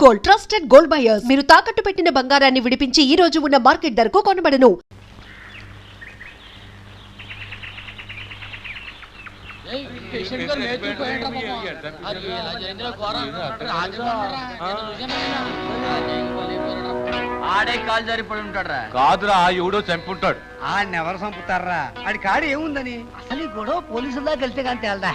Gold trusted gold buyers. మీరు తాకట్టు పెట్టిన బంగారాన్ని విడిపించి ఈ రోజు ఉన్న మార్కెట్ ధరకు కొనబడను. ఆడే కాలు జారిపడి ఉంటాడు. కాదురా, ఎవడో చంపుంటాడు. ఎవరు చంపుతారా? ఆడి కాడు ఏముందని అసలు ఈ గొడవ పోలీసుల దాకా వెళ్తే కానీ తేలదా?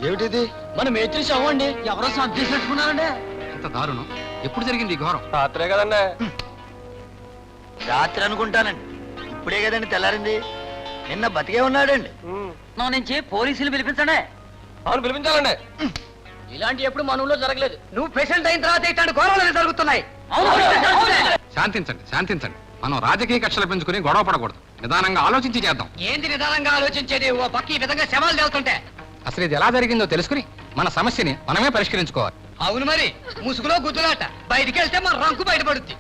ఏమిటిది? మన మేత్రి శవం అండి. ఎవరో సంతేసినట్టుకున్నారండి. ఎంత దారుణం! ఎప్పుడు జరిగింది ఈ ఘోరం? రాత్రే కదండి. రాత్రి అనుకుంటానండి. ఇప్పుడే కదండి తెల్లారింది. నిన్న బతికే ఉన్నాడండి. నా నుంచి పోలీసులు పిలిపించండి. అవును, పిలిపించాలండి. ఇలాంటి ఎప్పుడు మన ఊళ్ళో జరగలేదు. నువ్వు పేషెంట్ అయిన తర్వాత ఇట్లాంటి ఘోరాలు జరుగుతున్నాయి. శాంతించండి, శాంతించండి. మనం రాజకీయ కక్షలు పెంచుకుని గొడవ పడకూడదు. నిదానంగా ఆలోచించి చేద్దాం. ఏంది నిదానంగా ఆలోచించేది? ఓ పక్క ఈ విధంగా శవాలు తేలుతుంటే అసలు ఇది ఎలా జరిగిందో తెలుసుకుని మన సమస్యని మనమే పరిష్కరించుకోవాలి. అవును మరి. ముసుగులో గుద్దులాట. బయటికి వెళ్తే మన రంకు బయటపడుద్ది.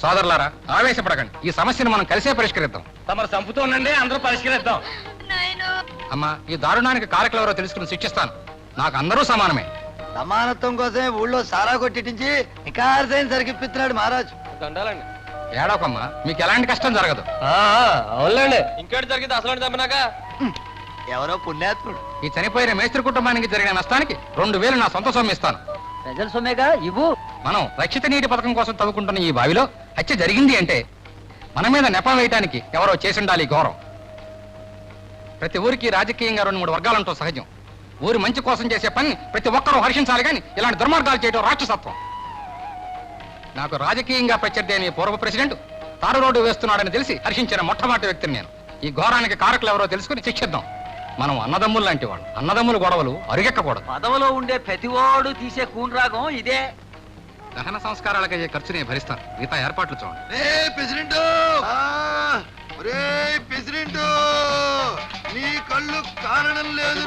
సోదరులారా, ఆవేశపడకండి. ఈ సమస్యను మనం కలిసే పరిష్కరిద్దాం. తమరు చంపుతోందండి, అందరూ పరిష్కరిద్దాం. అమ్మా, ఈ దారుణానికి కారకులెవరో తెలుసుకుని శిక్షిస్తాను. నాకు అందరూ సమానమే. సమానత్వం కోసమే ఊళ్ళో సారా కొట్టించి నికార్సైన సరిగిప్పిస్తున్నాడు మహారాజు. దండాలండి. ఏడవకమ్మా, మీకు ఎలాంటి కష్టం జరగదు. అవునులేండి. ఇంకేటి జరిగింది అసలు చంపినాక? ఎవరో పుణ్యాత్ముడు. ఈ చనిపోయిన మేస్త్రి కుటుంబానికి జరిగిన నష్టానికి 2000 నా సొంత సొమ్ము ఇస్తాను. ప్రజల సొమ్మేగా ఇవ్వు. మనం రక్షిత నీటి పథకం కోసం తవ్వుకుంటున్న ఈ బావిలో హత్య జరిగింది అంటే మన మీద నెపం వేయటానికి ఎవరో చేసిండాలి ఘోరం. ప్రతి ఊరికి రాజకీయంగా 2-3 వర్గాలంటూ సహజం. ఊరి మంచి కోసం చేసే పని ప్రతి ఒక్కరూ హర్షించాలి కానీ ఇలాంటి దుర్మార్గాలు చేయడం రాక్షసత్వం. నాకు రాజకీయంగా ప్రత్యర్థి అయిన పూర్వ ప్రెసిడెంట్ తారు రోడ్డు వేస్తున్నాడని తెలిసి హర్షించిన మొట్టమొదటి వ్యక్తిని నేను. ఈ ఘోరానికి కారకులు ఎవరో తెలుసుకుని శిక్షిద్దాం. మనం అన్నదమ్ములు లాంటి వాళ్ళు. అన్నదమ్ముల గొడవలు అరుగెక్కకూడదు. పదవిలో ఉండే ప్రతివాడు తీసే కూనరాగం ఇదే. దహన సంస్కారాలకు అయ్యే ఖర్చుని భరిస్తాను. మిగతా ఏర్పాట్లు చూడండి. ప్రెసిడెంట్, నీ కళ్ళు కారణం లేదు.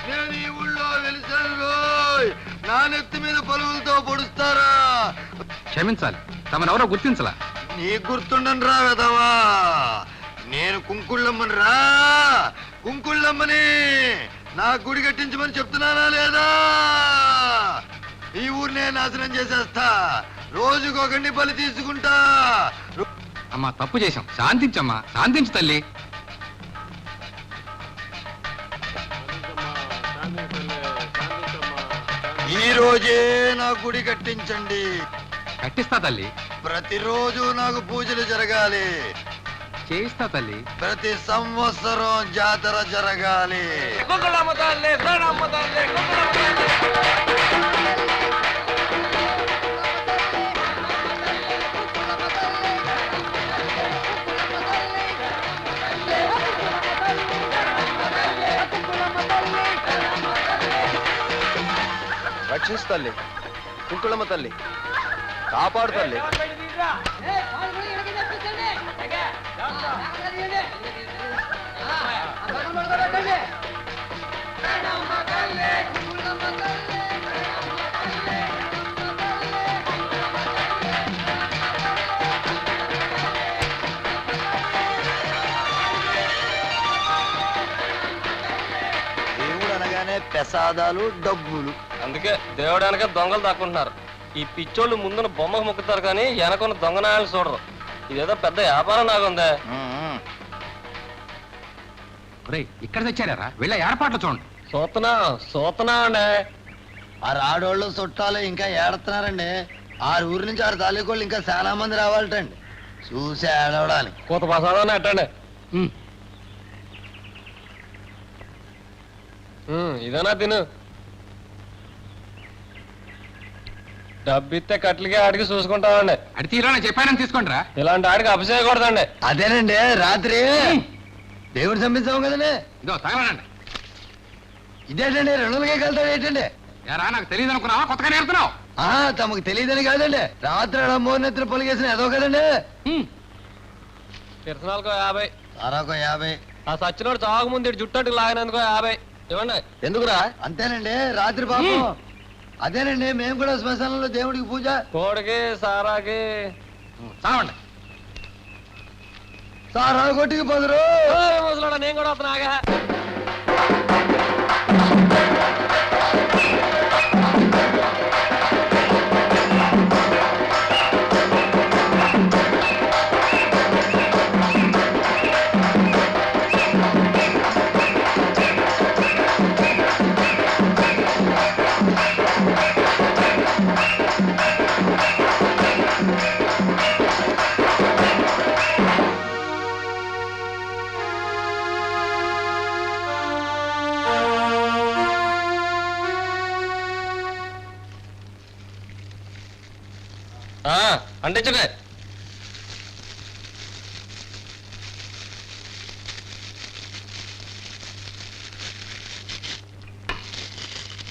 నేను ఈ ఊళ్ళో వెలిసాను రోయ్. నా నెత్తి మీద పలువులతో పొడుస్తారా? క్షమించాలి, తమనెవరో గుర్తించలా. నీ గుర్తుండను రా వెదవా. నేను కుంకుళ్ళమ్మని రా, కుంకుళ్ళమ్మని. నా గుడి కట్టించమని చెప్తున్నానా లేదా? ఈ ఊరినే నాశనం చేసేస్తా. రోజుకొకరిని బలి తీసుకుంటా. అమ్మా, తప్పు చేశాం. శాంతించమ్మా, శాంతించు తల్లి. ఈ రోజే నా గుడి కట్టించండి. కట్టిస్తా తల్లి. ప్రతిరోజు నాకు పూజలు జరగాలి. చేయిస్తా తల్లి. ప్రతి సంవత్సరం జాతర జరగాలి. రక్షిస్తు తల్లి, కుంకుళమ్మ తల్లి, కాపాడు తల్లి. దేవుడు అనగానే ప్రసాదాలు, డబ్బులు. అందుకే దేవుడు వెనక దొంగలు దాక్కుంటున్నారు. ఈ పిచ్చోళ్ళు ముందున బొమ్మకు మొక్కుతారు కానీ వెనకున్న దొంగ నాయాలు చూడరు. ఇదేదో పెద్ద వ్యాపారం నాగుందే. ఇక్కడ తెచ్చారా? వెళ్ళే ఏర్పాట్లు చూడండి. సూతనా అండి. ఆ రాడోళ్ళు చుట్టాలు ఇంకా ఏడుతున్నారండి. 6 ఊరి నుంచి 6 తాలూకోళ్ళు ఇంకా చాలా మంది రావాలటండి. చూసి ఏడవడానికి. కూత ప్రసాదాన్ని ఎట్టండి. ఇదేనా తిను. డబ్బిస్తే కట్లకి ఆడికి చూసుకుంటామండి. అడి తీరా చెప్పానని తీసుకోండి రా. ఇలాంటి ఆడికి అభిషేయకూడదండి. అదేనండి, రాత్రి దేవుడు చంపించాము కదండి. ఇదో తగలనండి. ఇదేంటండి 2 కలుతాడు ఏంటండి? యారా, నాకు తెలియదు అనుకున్నావా? కొత్తగా నేర్పుతున్నావు. తమకు తెలియదని కాదండి. రాత్రి అమ్మోన్నెత్తిన పొలిగేసిన ఏదో కదండి. కిరసనాలకు 50, సారాకు 50, ఆ సచ్చినోడు చావకముందు ఇటు జుట్టు అట్టుకు లాగినందుకో 50 ఇవ్వండి. ఎందుకురా? అంతేనండి రాత్రి పాపం అదేనండి మేము కూడా శ్మశానంలో దేవుడికి పూజ. కోడికి సారాకి చావండి. సారా కొట్టికి పోదురు. ముసలాడా నేను కూడా వస్తున్నాగా. అంటించండి.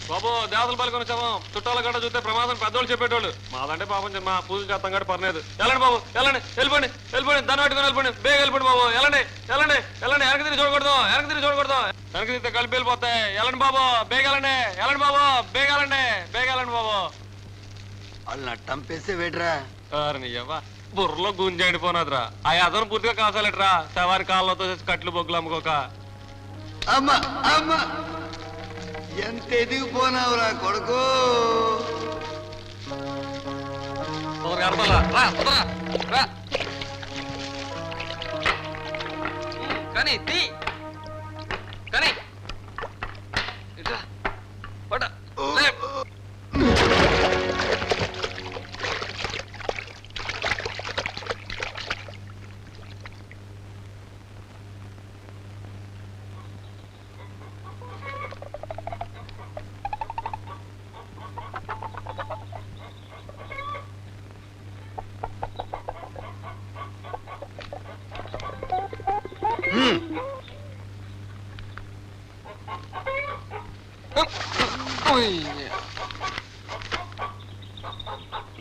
బాబు దేవతల పల్లి కొనిచ్చాము. చుట్టాల గడ్డ చూస్తే ప్రమాదం పెద్దోళ్ళు చెప్పేటోళ్ళు. మాదంటే పాపం మా పూజలు చేస్తాం గడ్డ పర్లేదు. వెళ్ళండి బాబు వెళ్ళండి. వెళ్ళిపోండి దాన్ని పట్టుకొని వెళ్ళిపోండి. బేగ వెళ్ళిపోండి బాబు. వెళ్ళండి వెనక్కి తిరిగి చూడకూడదు. వెనక్కి తిరిగితే కలిపి వెళ్ళిపోతాయి. వెళ్ళండి బాబు బేగ వెళ్ళండి. బేగ వెళ్ళండి బాబు. వాళ్ళు నట్టంపేస్తే వేడరా. బుర్రలో గుంజండి పోనాదిరా. ఆ అదనం పూర్తిగా కాసాలట్రా. సవారి కాళ్ళతో కట్లు బొగ్గులు అమ్ముకోక. అమ్మా అమ్మా ఎంత ఎదిగిపోనావురా కొడుకు. కానీ కానీ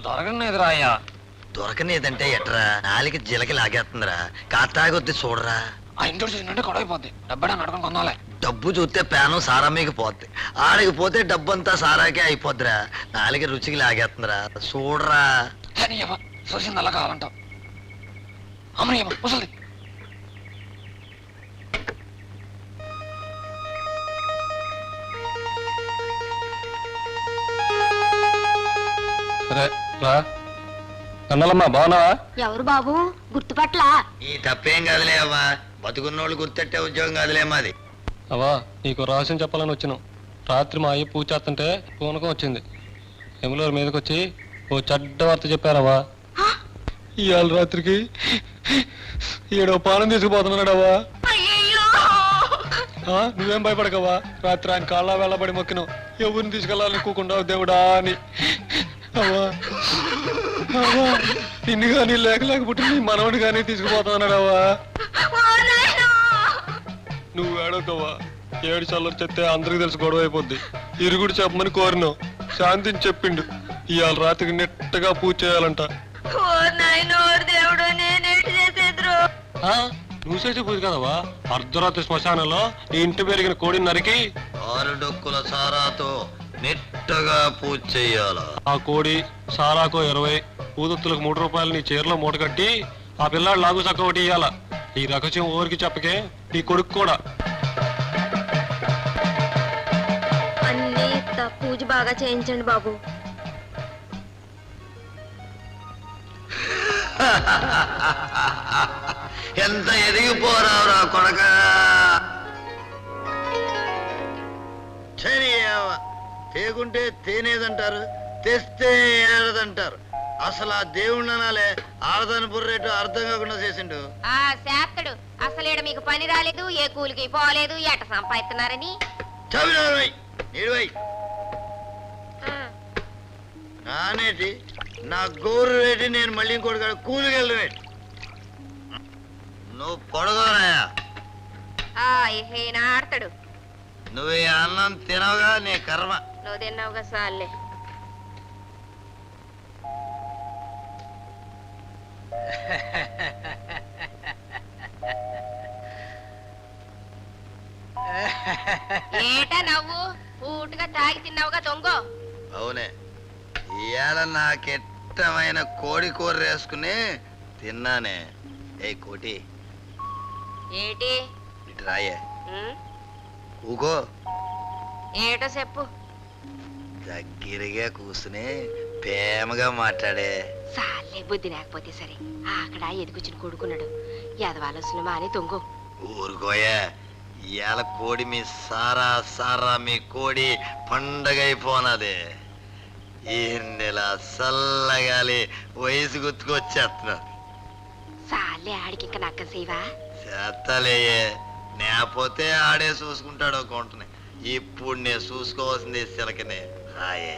దొరకనేదిరా అయ్యా. దొరకనేదంటే ఎట్రా నాలికి జిలకి లాగేస్తుందిరా. కాతాగొద్ది చూడరా. ఆ ఇంటి చూసినట్టే గొడవైపోద్ది. డబ్బడా నడకని కొనాలి. డబ్బు చూస్తే ప్యాను సారా మీకు పోద్ది. ఆడికి పోతే డబ్బంతా సారాకే అయిపోద్దిరా. నాలికి రుచికి లాగేస్తుందిరా చూడరా. చూసింది అలా కావాలంటావు. అమ్మయ్యమ్మ ముసలి. సరే రా. కన్నాలమ్మా బాగున్నావా? ఎవరు బాబు గుర్తుపట్ల? ఈ తప్పేం కాదులే అవ్వా. బతుకున్నోళ్ళు గుర్తెట్టే ఉద్యోగం కాదులే మాది. అవా నీకు రహస్యం చెప్పాలని వచ్చినాం. రాత్రి మా అయ్య పూజ చేస్తుంటే పూనకం వచ్చింది. ఎములూరు మీదకి వచ్చి ఓ చెడ్డ వార్త చెప్పారవా. ఇవాళ రాత్రికి 7వ పానం తీసుకుపోతున్నాడవా. నువ్వేం భయపడకవా. రాత్రి ఆయన కాళ్ళ వెళ్ళబడి మొక్కినావు. ఎవరిని తీసుకెళ్ళాలని కూకుండావు దేవుడా అని. అవా ఇన్ని కానీ లేకపోతే నీ మనవని కానీ తీసుకుపోతున్నాడవా. నువ్వు ఏడవకవా. ఏడు చల్లరు చెప్తే అందరికి తెలిసి గొడవ అయిపోద్ది. ఇరుగుడు చెప్పమని కోరినావు. శాంతిని చెప్పిండు. ఇవాళ రాత్రికి నెట్టగా పూజ చేయాలంట. నువ్వు చేసే పూజ కదవా. అర్ధరాత్రి శ్మశానంలో నీ ఇంటి పెరిగిన కోడిని నరికి 6 డొక్కుల సారాతో నెట్టగా పూజ చెయ్యాల. ఆ కోడి సారాకో 20, ఊదొత్తులకు 3 రూపాయలు నీ చీరలో మూట కట్టి ఆ పిల్లాడు లాగు చక్క ఒకటి ఇయ్యాల. ఈ రహస్యం ఊరికి చెప్పకే నీ కొడుకు కూడా. అన్ని పూజ బాగా చేయించండి బాబు. ఎంత ఎదిగిపోరావురా కొడక. తేకుంటే తేనేదంటారు, తెస్తే ఏడదంటారు. అసలు ఆ దేవుణ్ణి అనాలే. ఆడదాని బుర్రేటు అర్థం కాకుండా చేసిండు. ఆ శాస్త్రుడు అసలేడ మీకు పని రాలేదు, ఏ కూలికి పోలేదు, ఎట సంపాదిస్తున్నారని. నీడువై నానేటి నా గోరు రేటి. నేను మళ్ళీ ఇంకోటి కాడ కూలికి వెళ్ళవేటి. నువ్వు పొడగోరాయా. ఆడతాడు. నువ్వు ఈ అన్నం తినవుగా నీ కర్మ. నువ్వు తిన్నావుగా సార్లే. ఏటా నవ్వు పూటుగా తాగి తిన్నావుగా దొంగో అవునే ఇవాళ నాకెట్టమైన కోడి కూర వేసుకుని తిన్నానే. ఏ కోటి ఏటి ఇటు రాయే. ఉమ్, ఊగో. ఏటో చెప్పు దగ్గరగా కూసుని ప్రేమగా మాట్లాడే. సాలే బుద్ధి లేకపోతే సరే అక్కడ ఎదుగుచ్చిన కొడుకున్నాడు ఎదవాలసిన మాని దొంగో ఊరుకోయే. ఇవాళ కోడి మీ సారా సారా మీ కోడి పండగ అయిపోనది. ఈ నెల చల్లగాలి వయసు గుర్తుకొచ్చేస్తున్నాడు. సాలే ఆడికి ఇంకా నక్కం సేవా చేత్తలేయే. నేపోతే ఆడే చూసుకుంటాడు ఒక వంటని. ఇప్పుడు నేను చూసుకోవాల్సింది సిలకనే. హాయే